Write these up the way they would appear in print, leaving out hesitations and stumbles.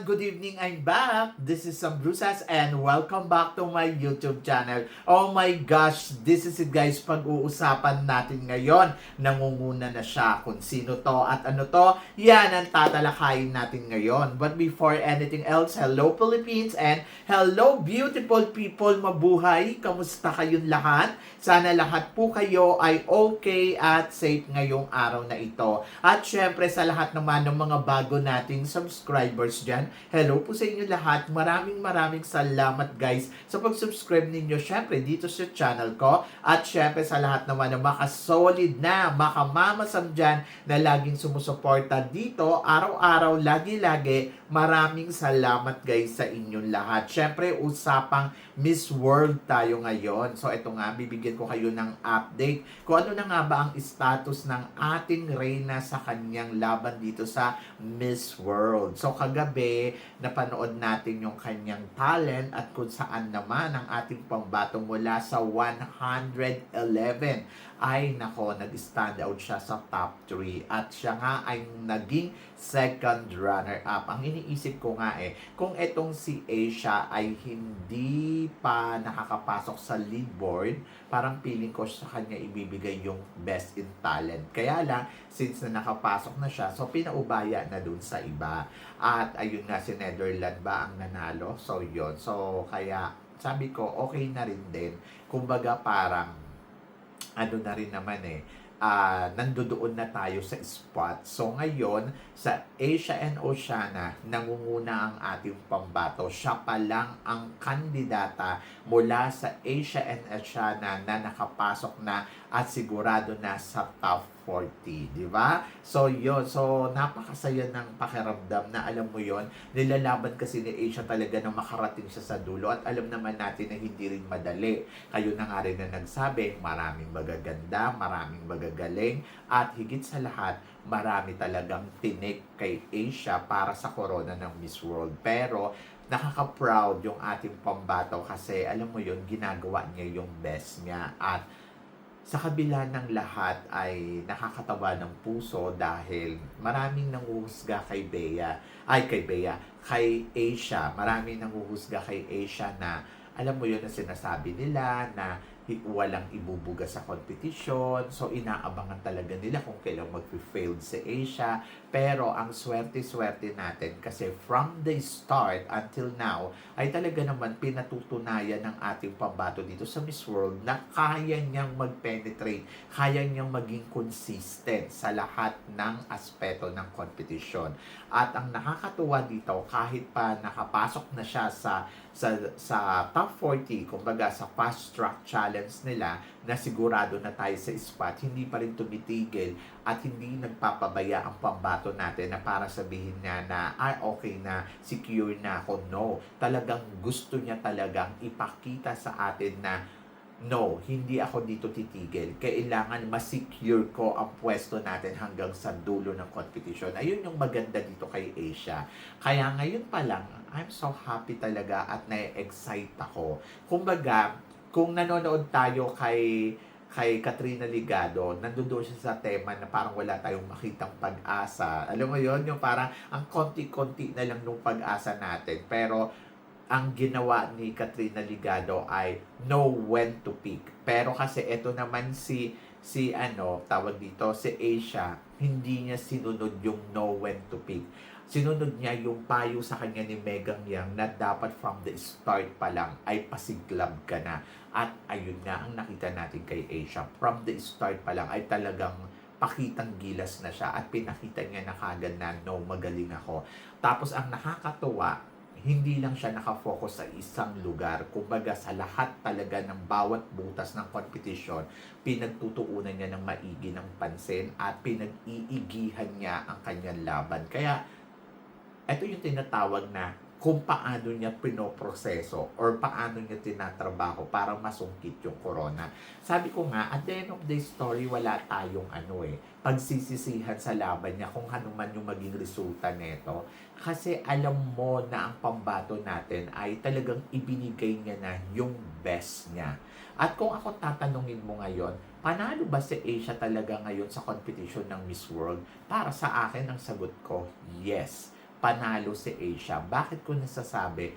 everyone! Good evening! I'm back! This is Sam Brusas and welcome back to my YouTube channel. Oh my gosh! This is it guys, pag-uusapan natin ngayon. Nangunguna na siya kung sino to at ano to. Yan ang tatalakayin natin ngayon. But before anything else, hello Philippines and hello beautiful people! Mabuhay! Kamusta kayong lahat? Sana lahat po kayo ay okay at safe ngayong araw na ito. At syempre sa lahat naman ng mga bago nating subscribers dyan, hello po sa inyo lahat. Maraming salamat guys sa pag-subscribe ninyo syempre dito sa channel ko. At syempre sa lahat naman ng makasolid na, makamamasam dyan na laging sumusuporta dito, araw-araw, lagi-lagi. Maraming salamat guys sa inyong lahat. Syempre usapang Miss World tayo ngayon. So ito nga, bibigyan ko kayo ng update kung ano na nga ba ang status ng ating Reyna sa kanyang laban dito sa Miss World. So kagabi, napanood natin yung kanyang talent at kung saan naman ang ating pambato mula sa 111 ay nako, nag-stand out siya sa top 3 at siya nga ay naging second runner-up. Ang iniisip ko nga kung etong si Asia ay hindi pa nakakapasok sa leaderboard, parang feeling ko sa kanya ibibigay yung best in talent. Kaya lang, since na nakapasok na siya, so pinaubaya na dun sa iba. At ayun nga, si Netherlands ba ang nanalo? So yun. So kaya sabi ko, okay na rin din. Kumbaga parang ano na rin naman nandoon na tayo sa spot. So ngayon, sa Asia and Oceania, nangunguna ang ating pambato. Siya pa lang ang kandidata mula sa Asia and Oceania na nakapasok na at sigurado na sa top 40, di ba? So yun, so napakasaya ng pakiramdam na alam mo yon, nilalaban kasi ni Asia talaga na makarating siya sa dulo at alam naman natin na hindi rin madali. Kayo na nga rin na nagsabi, maraming magaganda, maraming magagaling at higit sa lahat, marami talagang tinik kay Asia para sa corona ng Miss World. Pero nakaka-proud yung ating pambato kasi alam mo yon, ginagawa niya yung best niya at sa kabila ng lahat ay nakakatawa ng puso dahil maraming nanguhusga kay kay Asia. Maraming nanguhusga kay Asia na alam mo yun na sinasabi nila na walang ibubuga sa competition. So, inaabangan talaga nila kung kailan mag-failed si Asia. Pero, ang swerte-swerte natin kasi from the start until now, ay talaga naman pinatutunayan ng ating pambato dito sa Miss World na kaya niyang mag-penetrate, kaya niyang maging consistent sa lahat ng aspeto ng competition. At ang nakakatuwa dito, kahit pa nakapasok na siya sa top 40, kumbaga sa fast track challenge nila, na sigurado na tayo sa spot, hindi pa rin tumitigil at hindi nagpapabaya ang pambato natin na para sabihin niya na okay na, secure na ako. No, talagang gusto niya talagang ipakita sa atin na no, hindi ako dito titigil. Kailangan ma-secure ko ang pwesto natin hanggang sa dulo ng competition. Ayun yung maganda dito kay Asia. Kaya ngayon pa lang, I'm so happy talaga at na-excite ako. Kumbaga, kung nanonood tayo kay Katrina Ligado, nandoon siya sa tema na parang wala tayong makitang pag-asa. Alam mo yon, yung parang ang konti-konti na lang nung pag-asa natin. Pero ang ginawa ni Katrina Ligado ay know when to pick. Pero kasi ito naman si tawag dito, si Asia, hindi niya sinunod yung know when to pick. Sinunod niya yung payo sa kanya ni Megang Yang na dapat from the start pa lang ay pasiglab ka na. At ayun nga ang nakita natin kay Asia. From the start pa lang ay talagang pakitang gilas na siya at pinakita niya na kagad na no, magaling ako. Tapos ang nakakatuwa, hindi lang siya nakafocus sa isang lugar. Kumbaga sa lahat talaga ng bawat butas ng competition, pinagtutuunan niya ng maigi ng pansin at pinag-iigihan niya ang kanyang laban. Kaya, ito yung tinatawag na kung paano niya pinoproseso or paano niya tinatrabaho para masungkit yung corona. Sabi ko nga, at the end of the story, wala tayong pagsisisihan sa laban niya kung ano man yung maging resulta nito. Kasi alam mo na ang pambato natin ay talagang ibinigay niya na yung best niya. At kung ako tatanungin mo ngayon, panalo ba si Asia talaga ngayon sa competition ng Miss World? Para sa akin, ang sagot ko, yes. panalo si Asia. Bakit ko nasasabi?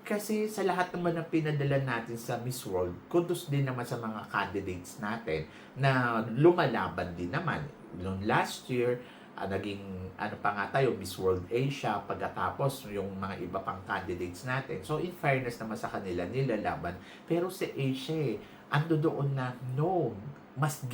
Kasi sa lahat naman ng pinadala natin sa Miss World, kudos din naman sa mga candidates natin na lumalaban din naman. Noong last year, naging ano pa nga tayo, Miss World Asia, pagkatapos yung mga iba pang candidates natin. So in fairness naman sa kanila, nilalaban. Pero si Asia ando doon na, no, mas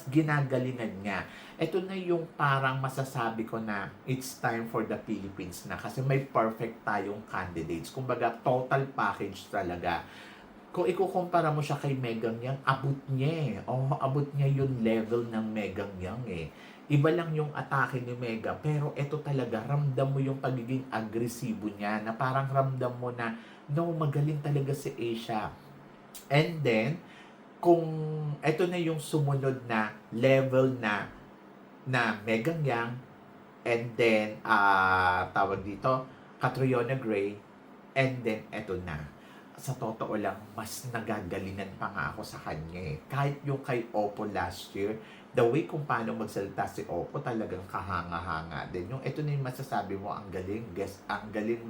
ginagalingan niya. Ito na yung parang masasabi ko na it's time for the Philippines na kasi may perfect tayong candidates. Kumbaga, total package talaga. Kung ikukumpara mo siya kay Megang Yang, abot niya abot niya yung level ng Megang Yang Iba lang yung atake ni Mega, pero ito talaga, ramdam mo yung pagiging agresibo niya, na parang ramdam mo na, no, magaling talaga si Asia. And then, kung ito na yung sumunod na level na Megang Yang, and then tawag dito Catriona Gray, and then ito na, sa totoo lang, mas nagagalingan pa nga ako sa kanya Kahit yung kay Oppo last year, the way kung paano magsalita si Oppo, talagang kahanga-hanga din. Yung ito na yung masasabi mo, ang galing, ang galing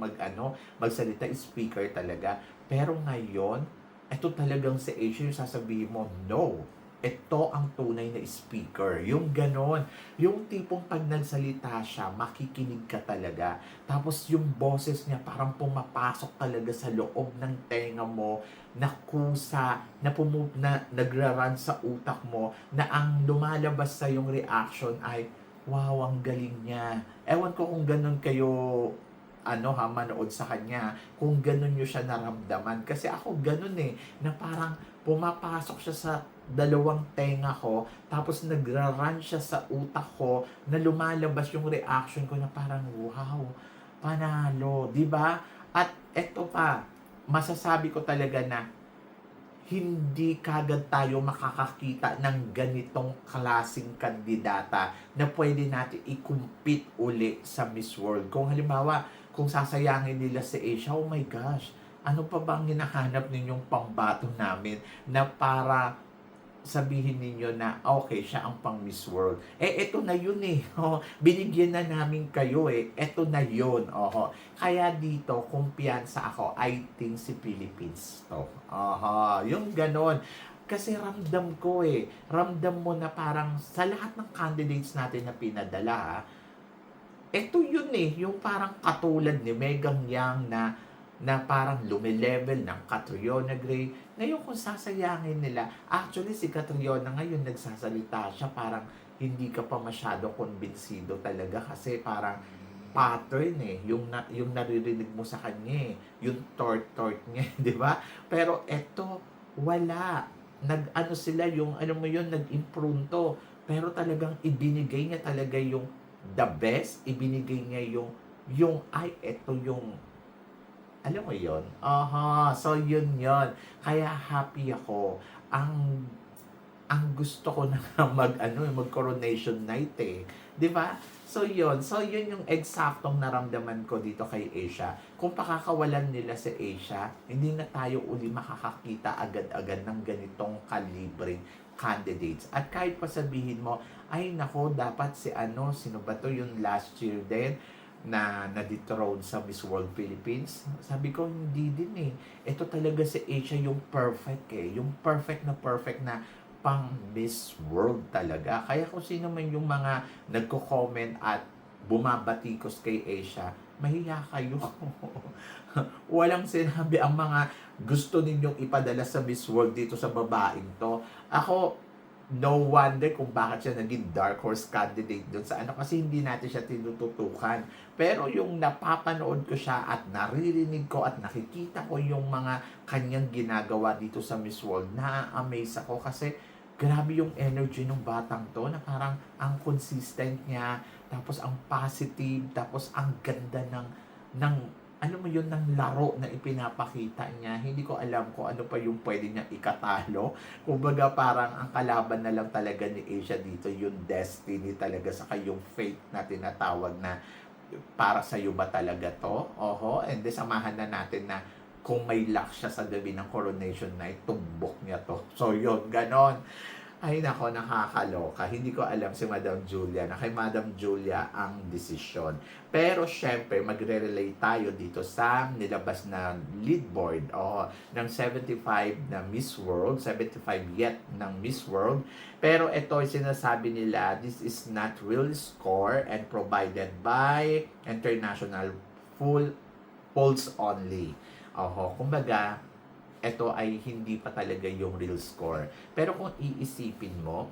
magsalita, speaker talaga. Pero ngayon, ito talagang si Asia yung sasabihin mo, no, ito ang tunay na speaker. Yung ganon. Yung tipong pag nagsalita siya, makikinig ka talaga. Tapos yung boses niya parang pumapasok talaga sa loob ng tenga mo, na kusa, na nagra-run sa utak mo, na ang lumalabas sa yung reaction ay, wow, ang galing niya. Ewan ko kung ganon kayo manood sa kanya, kung ganun nyo siya naramdaman. Kasi ako ganun na parang pumapasok siya sa dalawang tenga ko, tapos nagra-run siya sa utak ko, na lumalabas yung reaction ko na parang, wow, panalo, di ba? At eto pa, masasabi ko talaga na hindi kagad tayo makakakita ng ganitong klaseng kandidata na pwede natin i-compete uli sa Miss World. Kung halimbawa, kung sasayangin nila si Asia, oh my gosh, ano pa bang hinahanap ninyong pambato namin na para sabihin ninyo na okay, siya ang pang Miss World. Eto na yun Oh, binigyan na namin kayo Eto na yun. Kaya dito, kumpiyansa ako, I think si Philippines to. Yung ganon. Kasi ramdam ko ramdam mo na parang sa lahat ng candidates natin na pinadala, eto yun yung parang katulad ni Megang Yang na parang lumilevel ng Catriona Gray. Ngayon kung sasayangin nila, actually si Catriona ngayon nagsasalita siya, parang hindi ka pa masyado kumbinsido talaga kasi parang pattern yung naririnig mo sa kanya yung tort niya, di ba? Pero eto, wala. Nag-ano sila, yung mo yun, nag-imprunto. Pero talagang ibinigay niya talaga yung the best, ibinigay niya yung eto yung alam mo yon? So yun yon. Kaya happy ako. Ang gusto ko na mag coronation night 'Di ba? So yun yung eksaktong naramdaman ko dito kay Asia. Kung pakakawalan nila si Asia, hindi na tayo uli makakakita agad-agad ng ganitong kalibreng candidates. At kahit pa sabihin mo, ay nako, dapat sino ba to yung last year din na na-dethrone sa Miss World Philippines. Sabi ko, hindi din Ito talaga si Asia yung perfect yung perfect na pang Miss World talaga. Kaya kung sino man yung mga nagko-comment at bumabatikos kay Asia, mahiya kayo. Walang sinabi ang mga gusto ninyong ipadala sa Miss World dito sa babaeng to. Ako, no wonder kung bakit siya naging dark horse candidate doon sa kasi hindi natin siya tinututukan. Pero yung napapanood ko siya at naririnig ko at nakikita ko yung mga kanyang ginagawa dito sa Miss World, na-amaze ako kasi grabe yung energy ng batang to, na parang ang consistent niya, tapos ang positive, tapos ang ganda ng mo yun, ng laro na ipinapakita niya. Hindi ko alam kung ano pa yung pwede niya ikatalo. Kumbaga parang ang kalaban na lang talaga ni Asia dito, yung destiny talaga, saka yung fate na tinatawag na para sa iyo ba talaga to? And then samahan na natin na kung may luck siya sa gabi ng coronation night, tumbok niya to. So yun, ganon. Ay nako, nakakaloka. Hindi ko alam si Madam Julia na kay Madam Julia ang desisyon. Pero syempre, magre-relate tayo dito sa nilabas na lead board ng 75 na Miss World, 75 yet ng Miss World. Pero ito ay sinasabi nila, this is not real score and provided by international full polls only. Kumbaga, ito ay hindi pa talaga yung real score. Pero kung iisipin mo,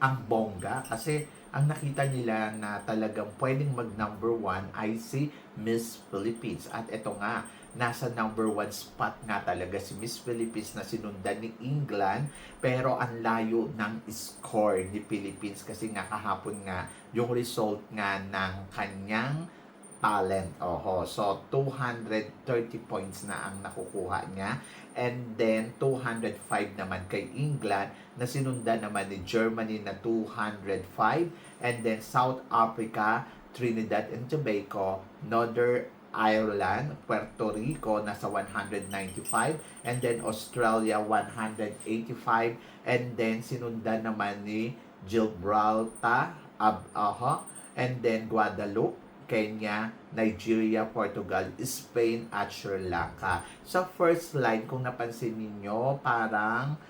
ang bongga kasi ang nakita nila na talagang pwedeng mag number one ay si Miss Philippines. At ito nga, nasa number one spot nga talaga si Miss Philippines na sinundan ni England, pero ang layo ng score ni Philippines kasi nga kahapon nga yung result nga ng kanyang talent. So 230 points na ang nakukuha niya. And then 205 naman kay England na sinundan naman ni Germany na 205. And then South Africa, Trinidad and Tobago, Northern Ireland, Puerto Rico nasa 195, and then Australia 185, and then sinundan naman ni Gibraltar, and then Guadeloupe, Kenya, Nigeria, Portugal, Spain, at Sri Lanka. Sa first line, kung napansin ninyo, parang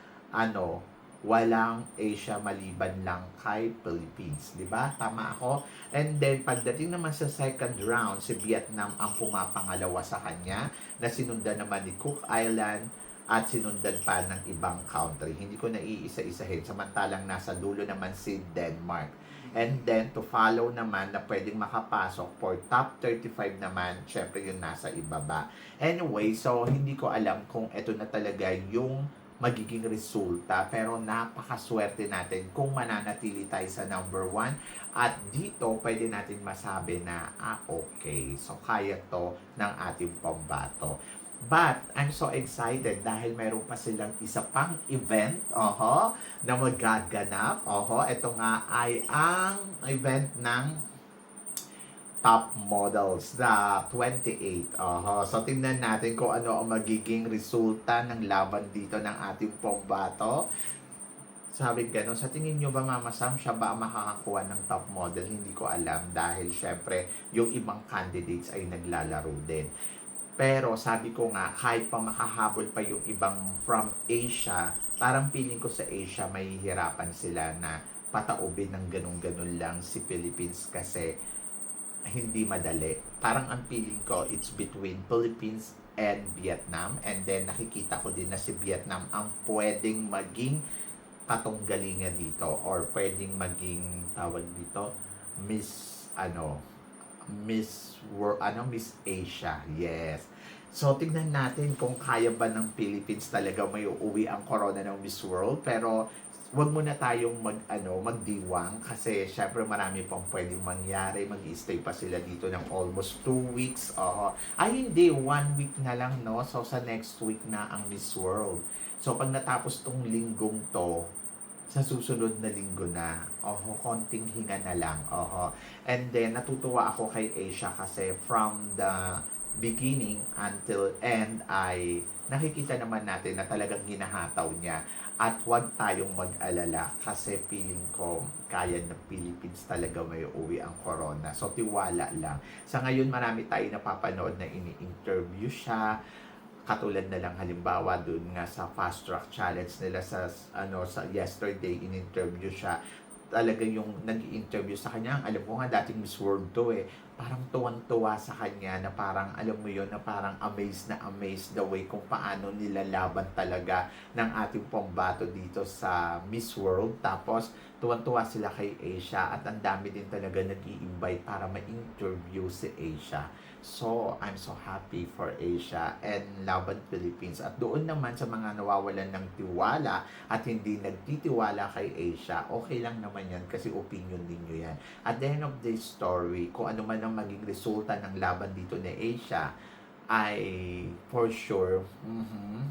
walang Asia maliban lang kay Philippines. Diba? Tama ako? And then, pagdating naman sa second round, si Vietnam ang pumapangalawa sa kanya, na sinundan naman ni Cook Island, at sinundan pa ng ibang country. Hindi ko na iisa-isahin. Samantalang nasa dulo naman si Denmark. And then, to follow naman na pwedeng makapasok for top 35 naman, syempre yung nasa ibaba. Anyway, so hindi ko alam kung ito na talaga yung magiging resulta. Pero napakaswerte natin kung mananatili tayo sa number 1. At dito, pwede natin masabi na, okay. So, kaya to ng ating pambato. But, I'm so excited dahil mayroon pa silang isa pang event, na magaganap. Ito nga ay ang event ng top models na 28. So, tingnan natin kung ano ang magiging resulta ng laban dito ng ating pambato. Sabi gano'n, sa tingin nyo ba, Mama Sam, siya ba ang makakakuha ng top model? Hindi ko alam dahil syempre yung ibang candidates ay naglalaro din. Pero sabi ko nga, kahit pa makahabol pa yung ibang from Asia, parang feeling ko sa Asia mahihirapan sila na pataubin ng ganun-ganun lang si Philippines kasi hindi madali. Parang ang feeling ko, it's between Philippines and Vietnam. And then nakikita ko din na si Vietnam ang pwedeng maging katunggalingan dito or pwedeng maging tawag dito Miss Miss Asia. Yes. So, tignan natin kung kaya ba ng Philippines talaga may uuwi ang corona ng Miss World. Pero, wag muna tayong magdiwang kasi syempre marami pang pwedeng mangyari. Mag-i-stay pa sila dito ng almost 2 weeks. Ay, hindi. 1 week na lang, no? So, sa next week na ang Miss World. So, pag natapos tong linggong to, sa susunod na linggo na, konting hinga na lang, And then, natutuwa ako kay Asia kasi from the beginning until end ay nakikita naman natin na talagang hinahataw niya. At huwag tayong mag-alala kasi feeling ko kaya ng Philippines talaga may uwi ang corona. So, tiwala lang. Sa ngayon, marami tayo napapanood na ini-interview siya. Katulad na lang halimbawa doon nga sa fast track challenge nila sa yesterday in-interview siya. Talagang yung nag-i-interview sa kanya, alam ko nga dating Miss World to parang tuwang-tuwa sa kanya na parang alam mo yon na parang amazed the way kung paano nilalaban talaga ng ating pambato dito sa Miss World. Tapos tuwang-tuwa sila kay Asia at ang dami din talaga nag-i-invite para ma-interview si Asia. So, I'm so happy for Asia and laban Philippines. At doon naman sa mga nawawalan ng tiwala at hindi nagtitiwala kay Asia, okay lang naman yan kasi opinion ninyo yan. At the end of the story, kung ano man ang maging resulta ng laban dito ni Asia, ay for sure,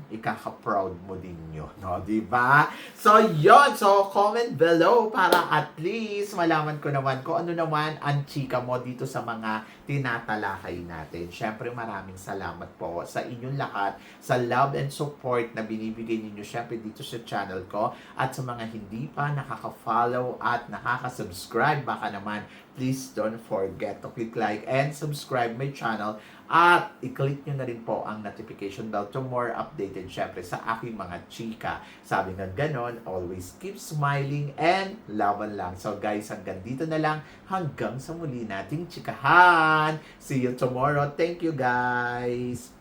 ikaka-proud mo din yun, no? Diba? So, yon. So, comment below para at least malaman ko naman kung ano naman ang chika mo dito sa mga tinatalakay natin. Syempre, maraming salamat po sa inyong lahat, sa love and support na binibigay ninyo syempre dito sa channel ko. At sa mga hindi pa nakaka-follow at nakaka-subscribe, baka naman, please don't forget to click like and subscribe my channel. At i-click nyo na rin po ang notification bell to more updated syempre sa aking mga chika. Sabi nga ganon, always keep smiling and laban lang. So guys, hanggang dito na lang. Hanggang sa muli nating chikahan. See you tomorrow. Thank you guys.